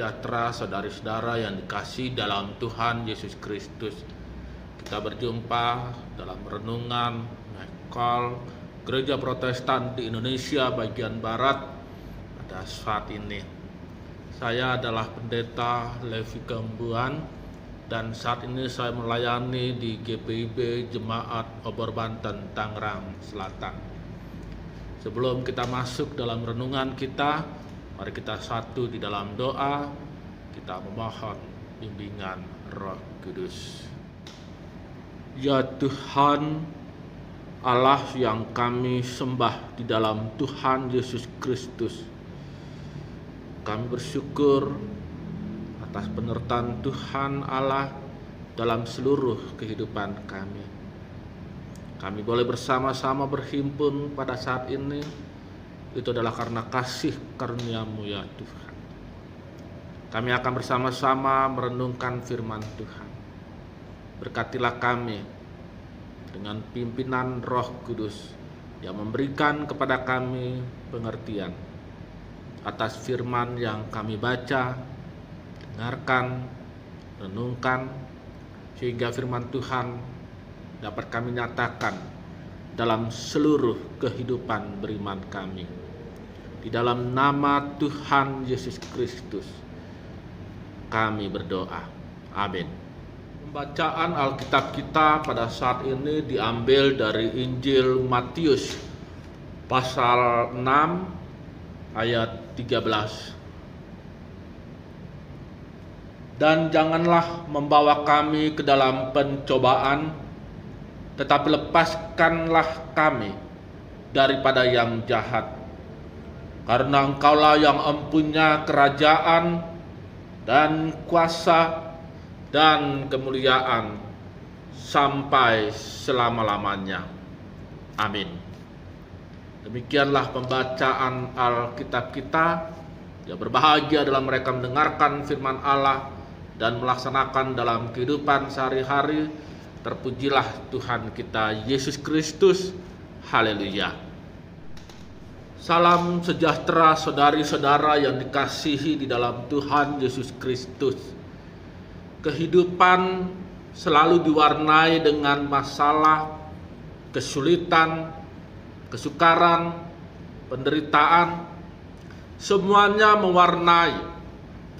sejahtera saudari-saudara yang dikasihi dalam Tuhan Yesus Kristus. Kita berjumpa dalam renungan Mekol Gereja Protestan di Indonesia bagian Barat pada saat ini. Saya adalah Pendeta Levi Gembuan dan saat ini saya melayani di GPIB Jemaat Obor Banten, Tangerang Selatan. Sebelum kita masuk dalam renungan kita, mari kita satu di dalam doa, kita memohon bimbingan Roh Kudus. Ya Tuhan, Allah yang kami sembah di dalam Tuhan Yesus Kristus, kami bersyukur atas penyertaan Tuhan Allah dalam seluruh kehidupan kami. Kami boleh bersama-sama berhimpun pada saat ini, itu adalah karena kasih karunia-Mu ya Tuhan. Kami akan bersama-sama merenungkan firman Tuhan. Berkatilah kami dengan pimpinan Roh Kudus yang memberikan kepada kami pengertian atas firman yang kami baca, dengarkan, renungkan, sehingga firman Tuhan dapat kami nyatakan dalam seluruh kehidupan beriman kami. Di dalam nama Tuhan Yesus Kristus kami berdoa. Amin. Pembacaan Alkitab kita pada saat ini diambil dari Injil Matius pasal 6 ayat 13. Dan janganlah membawa kami ke dalam pencobaan, tetapi lepaskanlah kami daripada yang jahat. Karena Engkaulah yang empunya kerajaan dan kuasa dan kemuliaan sampai selama-lamanya. Amin. Demikianlah pembacaan Alkitab kita. Ya, berbahagia dalam mereka mendengarkan firman Allah dan melaksanakan dalam kehidupan sehari-hari. Terpujilah Tuhan kita Yesus Kristus. Haleluya. Salam sejahtera saudari-saudara yang dikasihi di dalam Tuhan Yesus Kristus. Kehidupan selalu diwarnai dengan masalah, kesulitan, kesukaran, penderitaan. Semuanya mewarnai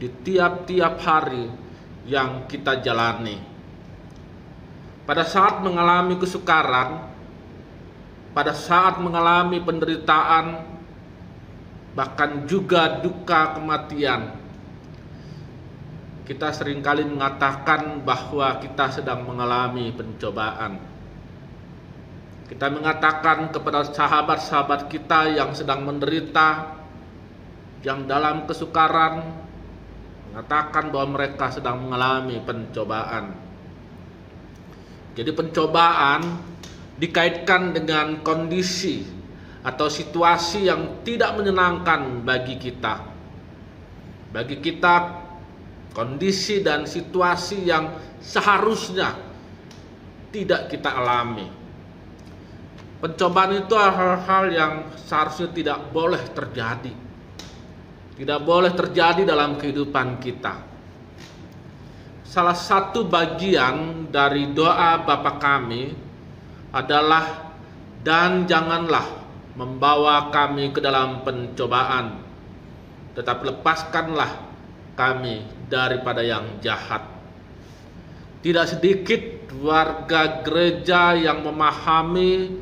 di tiap-tiap hari yang kita jalani. Pada saat mengalami kesukaran, pada saat mengalami penderitaan, bahkan juga duka kematian, kita seringkali mengatakan bahwa kita sedang mengalami pencobaan. Kita mengatakan kepada sahabat-sahabat kita yang sedang menderita, yang dalam kesukaran, mengatakan bahwa mereka sedang mengalami pencobaan. Jadi pencobaan dikaitkan dengan kondisi atau situasi yang tidak menyenangkan bagi kita. Bagi kita, kondisi dan situasi yang seharusnya tidak kita alami. Pencobaan itu hal-hal yang seharusnya tidak boleh terjadi. Tidak boleh terjadi dalam kehidupan kita. Salah satu bagian dari doa Bapa kami adalah, dan janganlah membawa kami ke dalam pencobaan, tetapi lepaskanlah kami daripada yang jahat. Tidak sedikit warga gereja yang memahami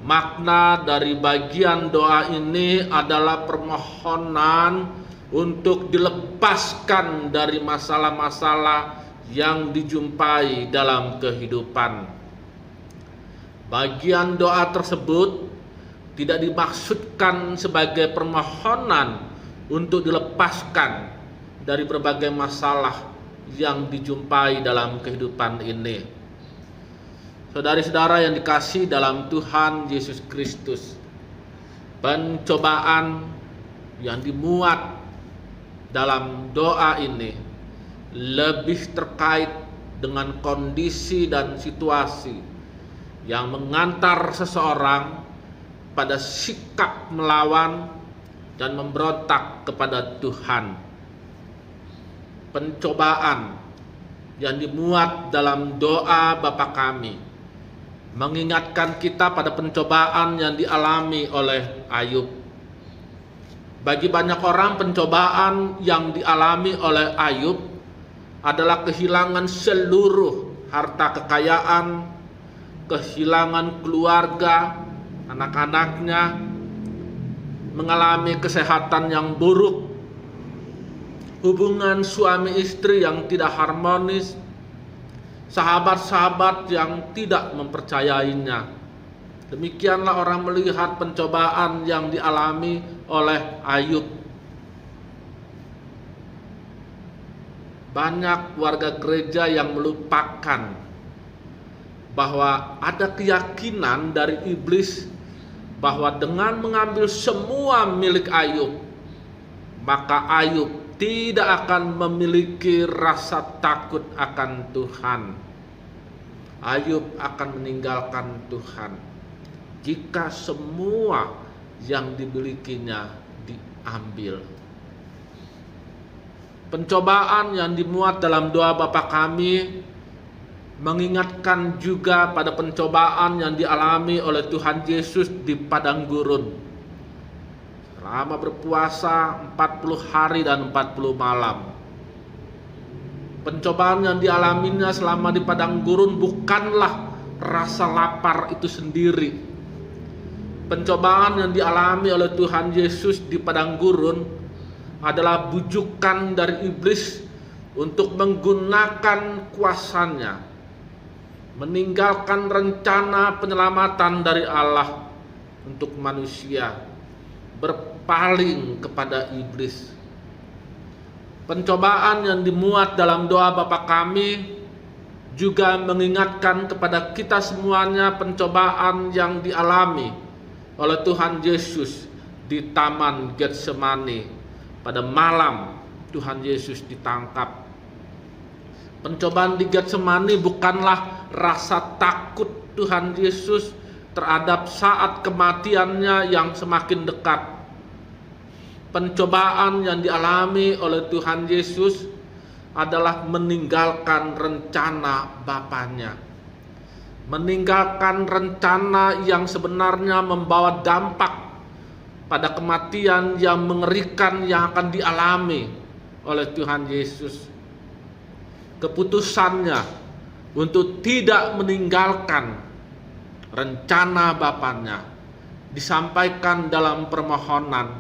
makna dari bagian doa ini adalah permohonan untuk dilepaskan dari masalah-masalah yang dijumpai dalam kehidupan. Bagian doa tersebut tidak dimaksudkan sebagai permohonan untuk dilepaskan dari berbagai masalah yang dijumpai dalam kehidupan ini. Saudari-saudara yang dikasihi dalam Tuhan Yesus Kristus, pencobaan yang dimuat dalam doa ini lebih terkait dengan kondisi dan situasi yang mengantar seseorang pada sikap melawan dan memberontak kepada Tuhan. pencobaan yang dimuat dalam doa Bapa kami mengingatkan kita pada pencobaan yang dialami oleh Ayub. Bagi banyak orang, pencobaan yang dialami oleh Ayub adalah kehilangan seluruh harta kekayaan, kehilangan keluarga, anak-anaknya, mengalami kesehatan yang buruk, hubungan suami istri yang tidak harmonis, sahabat-sahabat yang tidak mempercayainya. Demikianlah orang melihat pencobaan yang dialami oleh Ayub. Banyak warga gereja yang melupakan bahwa ada keyakinan dari iblis bahwa dengan mengambil semua milik Ayub, maka Ayub tidak akan memiliki rasa takut akan Tuhan. Ayub akan meninggalkan Tuhan jika semua yang dimilikinya diambil. Pencobaan yang dimuat dalam doa Bapa kami mengingatkan juga pada pencobaan yang dialami oleh Tuhan Yesus di padang gurun. Selama berpuasa 40 hari dan 40 malam. Pencobaan yang dialaminya selama di padang gurun bukanlah rasa lapar itu sendiri. Pencobaan yang dialami oleh Tuhan Yesus di padang gurun adalah bujukan dari iblis untuk menggunakan kuasanya, meninggalkan rencana penyelamatan dari Allah untuk manusia, berpaling kepada iblis. Pencobaan yang dimuat dalam doa Bapa kami juga mengingatkan kepada kita semuanya pencobaan yang dialami oleh Tuhan Yesus di Taman Getsemani pada malam Tuhan Yesus ditangkap. Pencobaan di Getsemani bukanlah rasa takut Tuhan Yesus terhadap saat kematiannya yang semakin dekat. Pencobaan yang dialami oleh Tuhan Yesus adalah meninggalkan rencana Bapanya, meninggalkan rencana yang sebenarnya membawa dampak pada kematian yang mengerikan yang akan dialami oleh Tuhan Yesus. Keputusannya untuk tidak meninggalkan rencana Bapanya disampaikan dalam permohonan,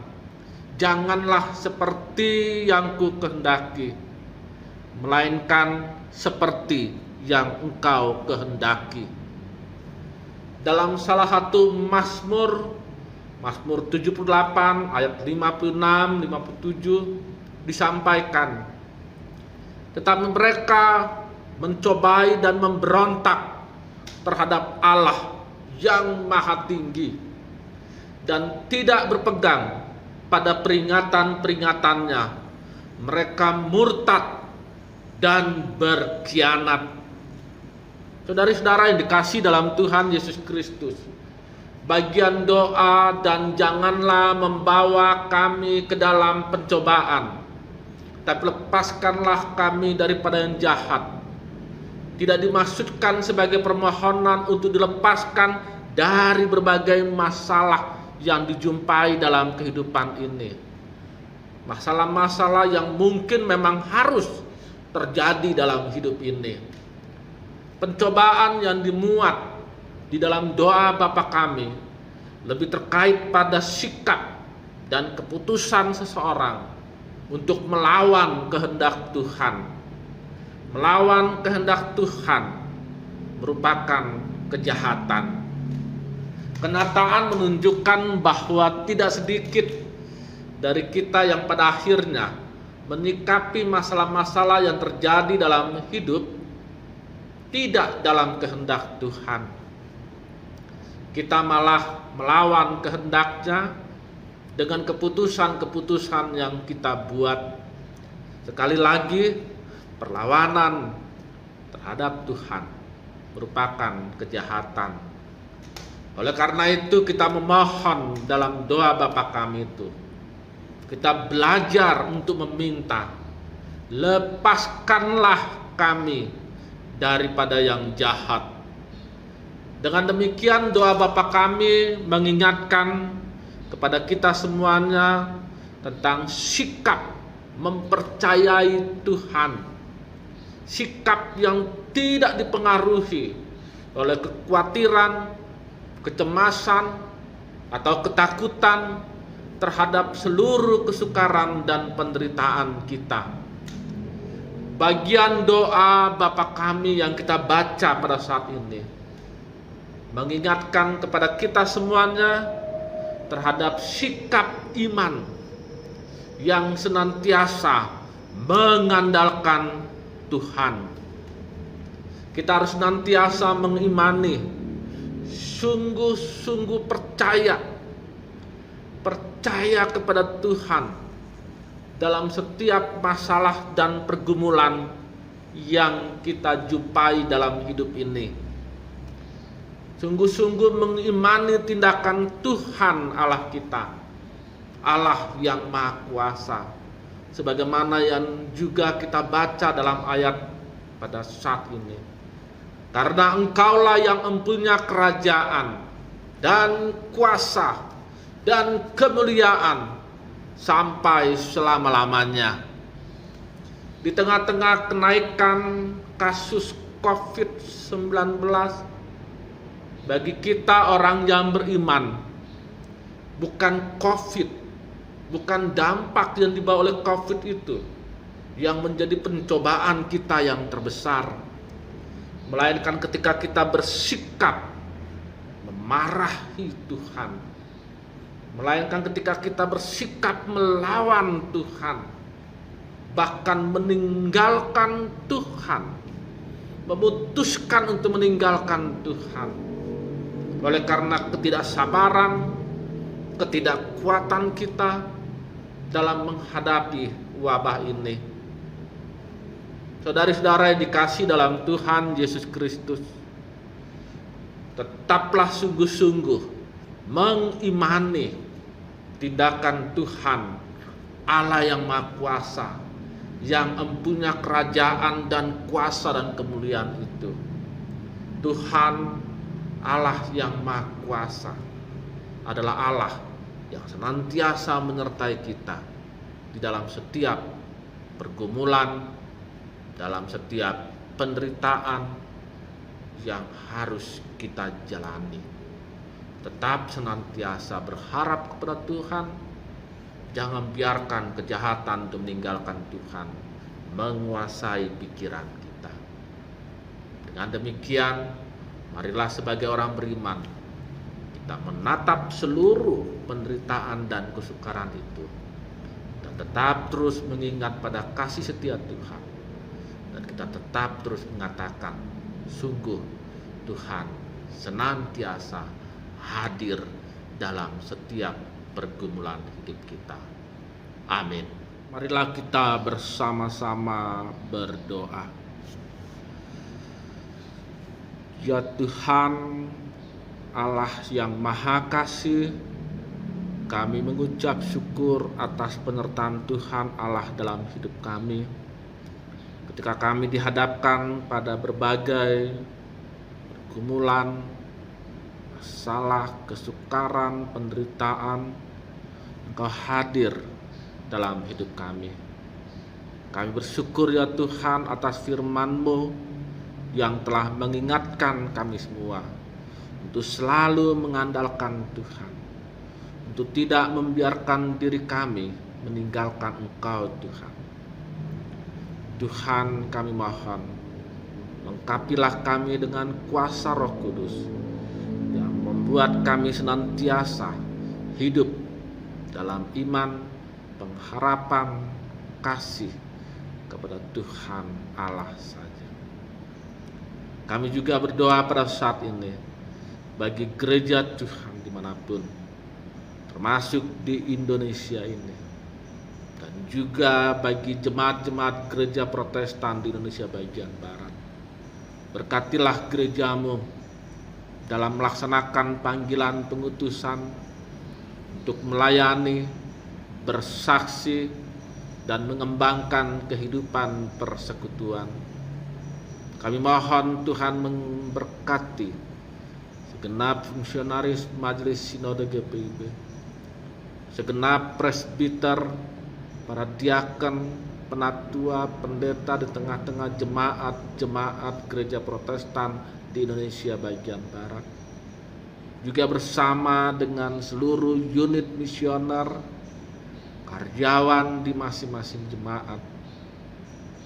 janganlah seperti yang ku kehendaki, melainkan seperti yang Engkau kehendaki. Dalam salah satu Mazmur 78 ayat 56-57 disampaikan, tetapi mereka mencobai dan memberontak terhadap Allah yang Maha Tinggi dan tidak berpegang pada peringatan-peringatannya. Mereka murtad dan berkhianat. Saudari-saudara yang dikasihi dalam Tuhan Yesus Kristus, bagian doa "dan janganlah membawa kami ke dalam pencobaan, tapi lepaskanlah kami daripada yang jahat" tidak dimaksudkan sebagai permohonan untuk dilepaskan dari berbagai masalah yang dijumpai dalam kehidupan ini. Masalah-masalah yang mungkin memang harus terjadi dalam hidup ini. Pencobaan yang dimuat di dalam doa Bapa kami lebih terkait pada sikap dan keputusan seseorang untuk melawan kehendak Tuhan. Melawan kehendak Tuhan merupakan kejahatan. Kenyataan menunjukkan bahwa tidak sedikit dari kita yang pada akhirnya menyikapi masalah-masalah yang terjadi dalam hidup tidak dalam kehendak Tuhan. Kita malah melawan kehendaknya dengan keputusan-keputusan yang kita buat. Sekali lagi, perlawanan terhadap Tuhan merupakan kejahatan. Oleh karena itu kita memohon dalam doa Bapa kami itu, kita belajar untuk meminta lepaskanlah kami daripada yang jahat. Dengan demikian doa Bapa kami mengingatkan kepada kita semuanya tentang sikap mempercayai Tuhan, sikap yang tidak dipengaruhi oleh kekhawatiran, kecemasan, atau ketakutan terhadap seluruh kesukaran dan penderitaan kita. Bagian doa Bapa kami yang kita baca pada saat ini mengingatkan kepada kita semuanya terhadap sikap iman yang senantiasa mengandalkan Tuhan. Kita harus senantiasa mengimani, sungguh-sungguh percaya kepada Tuhan dalam setiap masalah dan pergumulan yang kita jumpai dalam hidup ini. Sungguh-sungguh mengimani tindakan Tuhan Allah kita, Allah yang Maha Kuasa, sebagaimana yang juga kita baca dalam ayat pada saat ini. Karena Engkaulah yang mempunyai kerajaan dan kuasa dan kemuliaan sampai selama-lamanya. Di tengah-tengah kenaikan kasus COVID-19, bagi kita orang yang beriman, bukan COVID, bukan dampak yang dibawa oleh COVID itu yang menjadi pencobaan kita yang terbesar, melainkan ketika kita bersikap memarahi Tuhan, melainkan ketika kita bersikap melawan Tuhan, bahkan meninggalkan Tuhan, memutuskan untuk meninggalkan Tuhan oleh karena ketidaksabaran, ketidakkuatan kita dalam menghadapi wabah ini. Saudari-saudara yang dikasihi dalam Tuhan Yesus Kristus, tetaplah sungguh-sungguh mengimani tindakan Tuhan Allah yang Maha Kuasa, yang mempunyai kerajaan dan kuasa dan kemuliaan itu. Tuhan Allah yang Maha Kuasa adalah Allah yang senantiasa menyertai kita di dalam setiap pergumulan, dalam setiap penderitaan yang harus kita jalani. Tetap senantiasa berharap kepada Tuhan, jangan biarkan kejahatan untuk meninggalkan Tuhan menguasai pikiran kita. Dengan demikian, marilah sebagai orang beriman kita menatap seluruh penderitaan dan kesukaran itu, dan tetap terus mengingat pada kasih setia Tuhan, dan kita tetap terus mengatakan, sungguh Tuhan senantiasa hadir dalam setiap pergumulan hidup kita. Amin. Marilah kita bersama-sama berdoa. Ya Tuhan Allah yang Maha Kasih, kami mengucap syukur atas penyertaan Tuhan Allah dalam hidup kami. Ketika kami dihadapkan pada berbagai pergumulan, masalah, kesukaran, penderitaan, Engkau hadir dalam hidup kami. Kami bersyukur ya Tuhan atas firman-Mu yang telah mengingatkan kami semua untuk selalu mengandalkan Tuhan, untuk tidak membiarkan diri kami meninggalkan Engkau Tuhan. Tuhan, kami mohon, lengkapilah kami dengan kuasa Roh Kudus yang membuat kami senantiasa hidup dalam iman, pengharapan, kasih kepada Tuhan Allah saja. Kami juga berdoa pada saat ini bagi gereja Tuhan dimanapun, termasuk di Indonesia ini, dan juga bagi jemaat-jemaat gereja Protestan di Indonesia bagian Barat. Berkatilah gerejamu dalam melaksanakan panggilan pengutusan untuk melayani, bersaksi, dan mengembangkan kehidupan persekutuan. Kami mohon Tuhan memberkati segenap fungsionaris Majelis Sinode GPIB, segenap presbiter, para diakon, penatua, pendeta di tengah-tengah jemaat gereja Protestan di Indonesia bagian Barat, juga bersama dengan seluruh unit misioner, karyawan di masing-masing jemaat.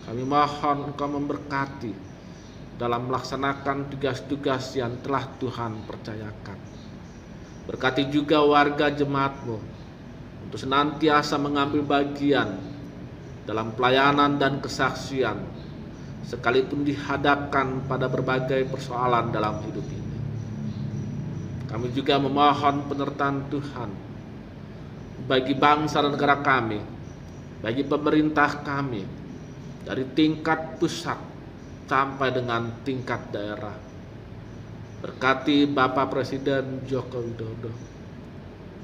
Kami mohon Engkau memberkati dalam melaksanakan tugas-tugas yang telah Tuhan percayakan. Berkati juga warga jemaat-Mu untuk senantiasa mengambil bagian dalam pelayanan dan kesaksian, sekalipun dihadapkan pada berbagai persoalan dalam hidup ini. Kami juga memohon penyertaan Tuhan bagi bangsa dan negara kami, bagi pemerintah kami, dari tingkat pusat sampai dengan tingkat daerah. Berkati Bapak Presiden Joko Widodo,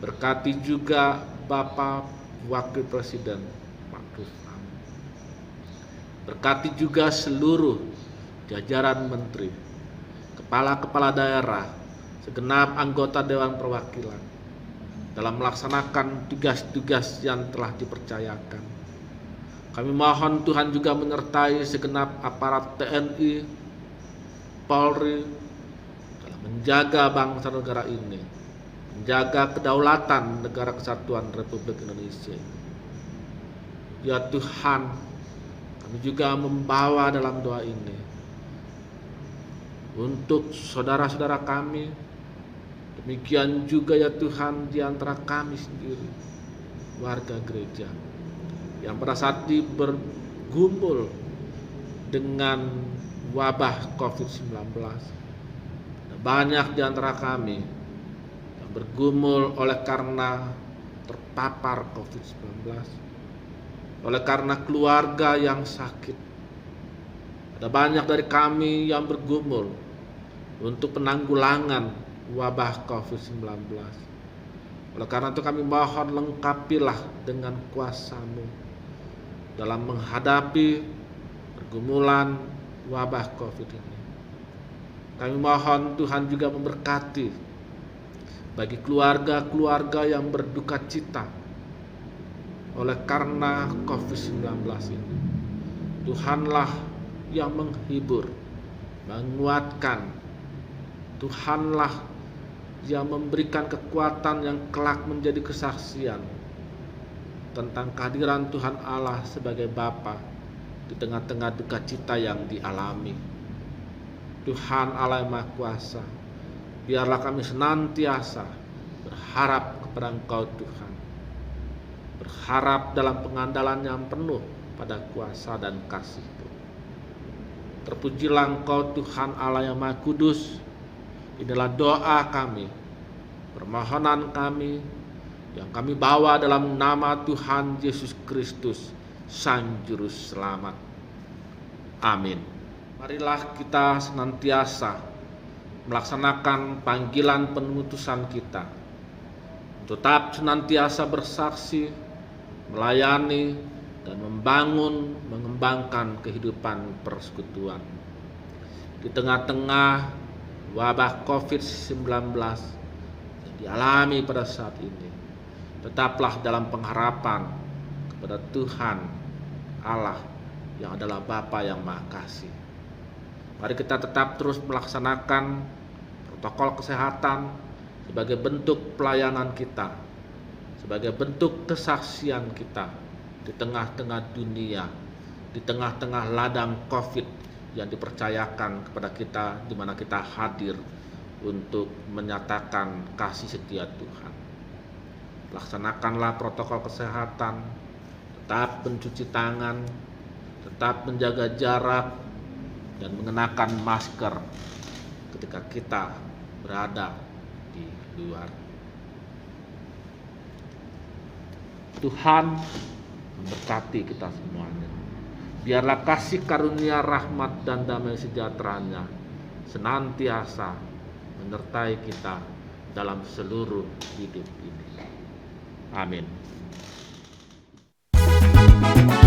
berkati juga Bapak Wakil Presiden Ma'ruf Amin, berkati juga seluruh jajaran menteri, kepala-kepala daerah, segenap anggota Dewan Perwakilan dalam melaksanakan tugas-tugas yang telah dipercayakan. Kami mohon Tuhan juga menyertai segenap aparat TNI, Polri dalam menjaga bangsa negara ini, menjaga kedaulatan negara kesatuan Republik Indonesia ini. Ya Tuhan, kami juga membawa dalam doa ini untuk saudara-saudara kami, demikian juga ya Tuhan di antara kami sendiri, warga gereja, yang pada saat ini bergumul dengan wabah COVID-19. Banyak di antara kami yang bergumul oleh karena terpapar COVID-19, oleh karena keluarga yang sakit. Ada banyak dari kami yang bergumul untuk penanggulangan wabah COVID-19. Oleh karena itu kami mohon lengkapilah dengan kuasa-Mu dalam menghadapi pergumulan wabah COVID ini. Kami mohon Tuhan juga memberkati bagi keluarga-keluarga yang berduka cita oleh karena COVID-19 ini. Tuhanlah yang menghibur, menguatkan. Tuhanlah yang memberikan kekuatan yang kelak menjadi kesaksian tentang kehadiran Tuhan Allah sebagai Bapa di tengah-tengah duka cita yang dialami. Tuhan Allah yang Maha Kuasa, biarlah kami senantiasa berharap kepada Engkau Tuhan, berharap dalam pengandalan yang penuh pada kuasa dan kasih-Mu. Terpujilah Engkau Tuhan Allah yang Maha Kudus. Inilah doa kami, permohonan kami yang kami bawa dalam nama Tuhan Yesus Kristus, Sang Juru Selamat. Amin. Marilah kita senantiasa melaksanakan panggilan penutusan kita, tetap senantiasa bersaksi, melayani, dan membangun, mengembangkan kehidupan persekutuan. Di tengah-tengah wabah COVID-19 yang dialami pada saat ini, tetaplah dalam pengharapan kepada Tuhan Allah yang adalah Bapa yang Maha Kasih. Mari kita tetap terus melaksanakan protokol kesehatan sebagai bentuk pelayanan kita, sebagai bentuk kesaksian kita di tengah-tengah dunia, di tengah-tengah ladang COVID yang dipercayakan kepada kita, di mana kita hadir untuk menyatakan kasih setia Tuhan. Laksanakanlah protokol kesehatan, tetap mencuci tangan, tetap menjaga jarak, dan mengenakan masker ketika kita berada di luar. Tuhan memberkati kita semuanya. Biarlah kasih karunia, rahmat, dan damai sejahtera-Nya senantiasa menyertai kita dalam seluruh hidup ini. Amin. Tuhan.